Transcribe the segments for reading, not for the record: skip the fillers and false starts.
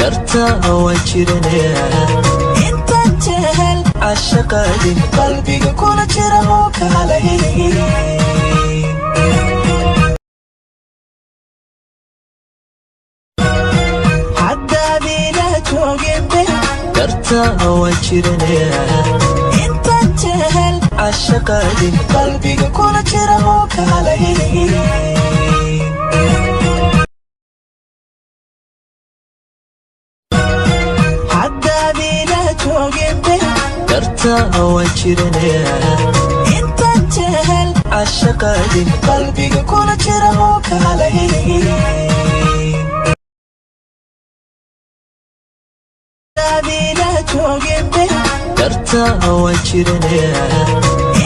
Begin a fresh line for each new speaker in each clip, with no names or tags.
dartaa wajirane inta jehel ashaqadin qalbiga kula jira oo kala haddaadina joogende dartaa wajirane inta jehel ashaqadin qalbiga kula jira oo kala dartaa wajirane inta jehel ashaqadin qalbiga kula jira oo kala haddaadina joogende dartaa wajirane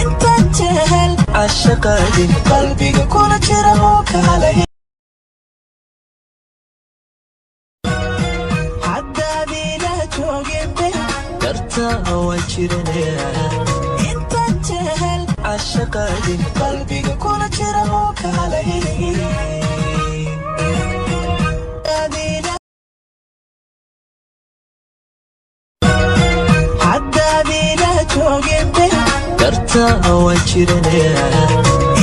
inta jehel ashaqadin qalbiga kula jira oo kala haddaadina joogende dartaa wajirane inta jehel ashaqadin qalbiga kula jira oo kala haddaadina joogende dartaa wajirane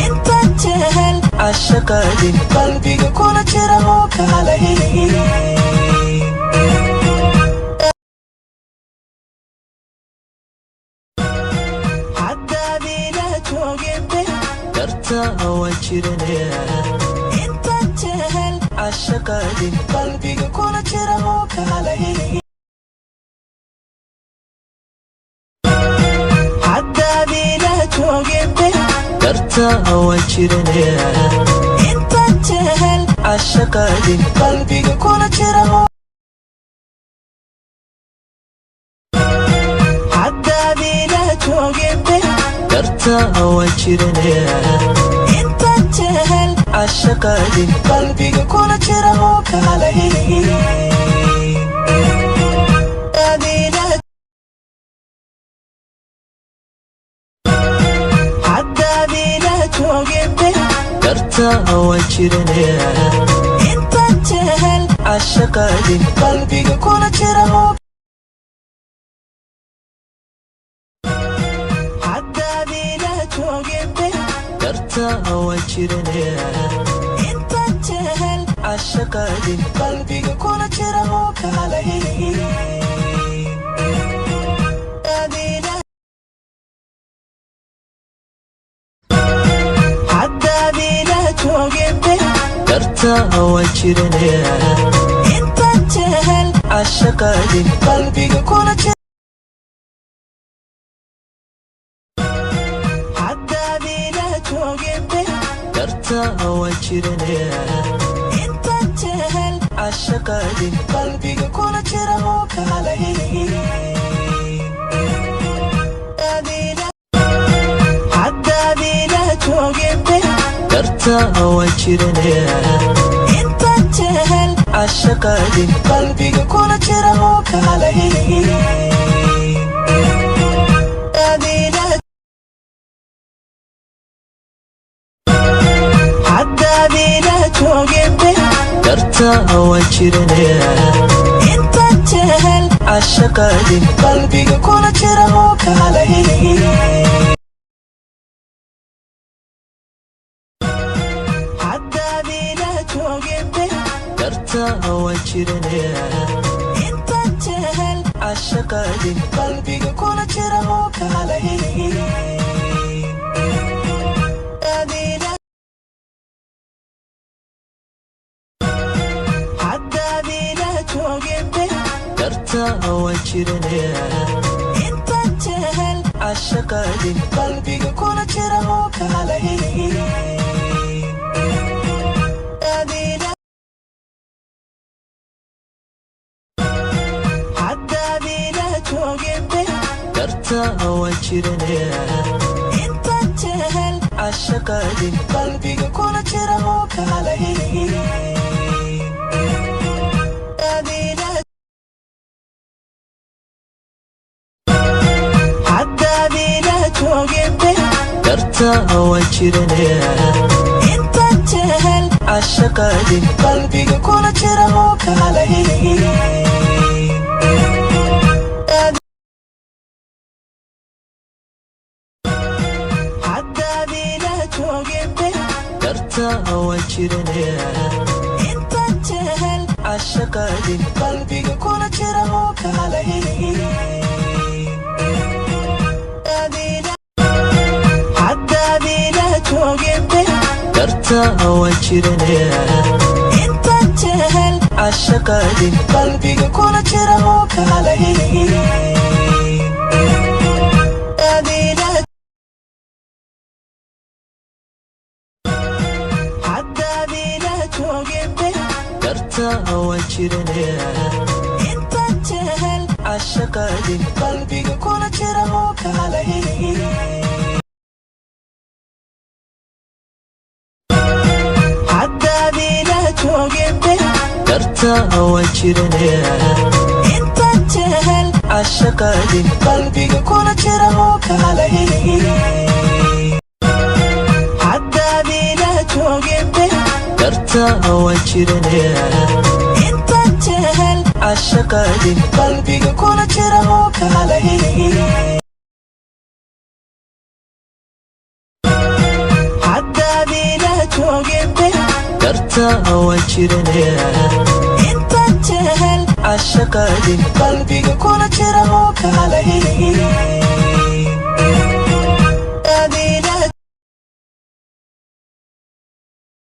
inta jehel ashaqadin qalbiga kula jira oo kala haddaadina joogende dartaa wajirane inta jehel ashaqadin qalbiga kula jira oo kala haddaadina joogende dartaa wajirane inta jehel ashaqadin qalbiga kula jira oo haddaadina joogende dartaa wajirane inta jehel ashaqadin qalbiga kula jira oo kala haddaadina joogende dartaa wajirane inta jehel ashaqadin qalbiga kula jira oo haddaadina joogende dartaa wajirane inta jehel ashaqadin qalbiga kula jira oo kala haddaadina joogende dartaa wajirane inta jehel ashaqadin qalbiga kula jira haddaadina joogende dartaa wajirane inta jehel ashaqadin qalbiga kula jira oo kala haddaadina joogende dartaa wajirane inta jehel ashaqadin qalbiga kula jira oo kala haddaadina joogende dartaa wajirane inta jehel ashaqadin qalbiga kula jira oo kala haddaadina joogende dartaa wajirane inta jehel ashaqadin qalbiga kula jira oo kala haddaadina joogende dartaa wajirane inta jehel ashaqadin qalbiga kula jira oo kala haddaadina joogende dartaa wajirane inta jehel ashaqadin qalbiga kula jira oo kala haddaadina joogende dartaa wajirane inta jehel عشقادين قلبي كل جرهوك عليه انت جهل عشقادين قلبي كل جرهوك عليه انت جهل عشقادين قلبي كل جرهوك عليه انت جهل عشقادين قلبي كل جرهوك عليه انت جهل عشقادين قلبي كل جرهوك عليه انت جهل عشقادين قلبي كل جرهوك عليه انت جهل عشقادين قلبي كل جرهوك عليه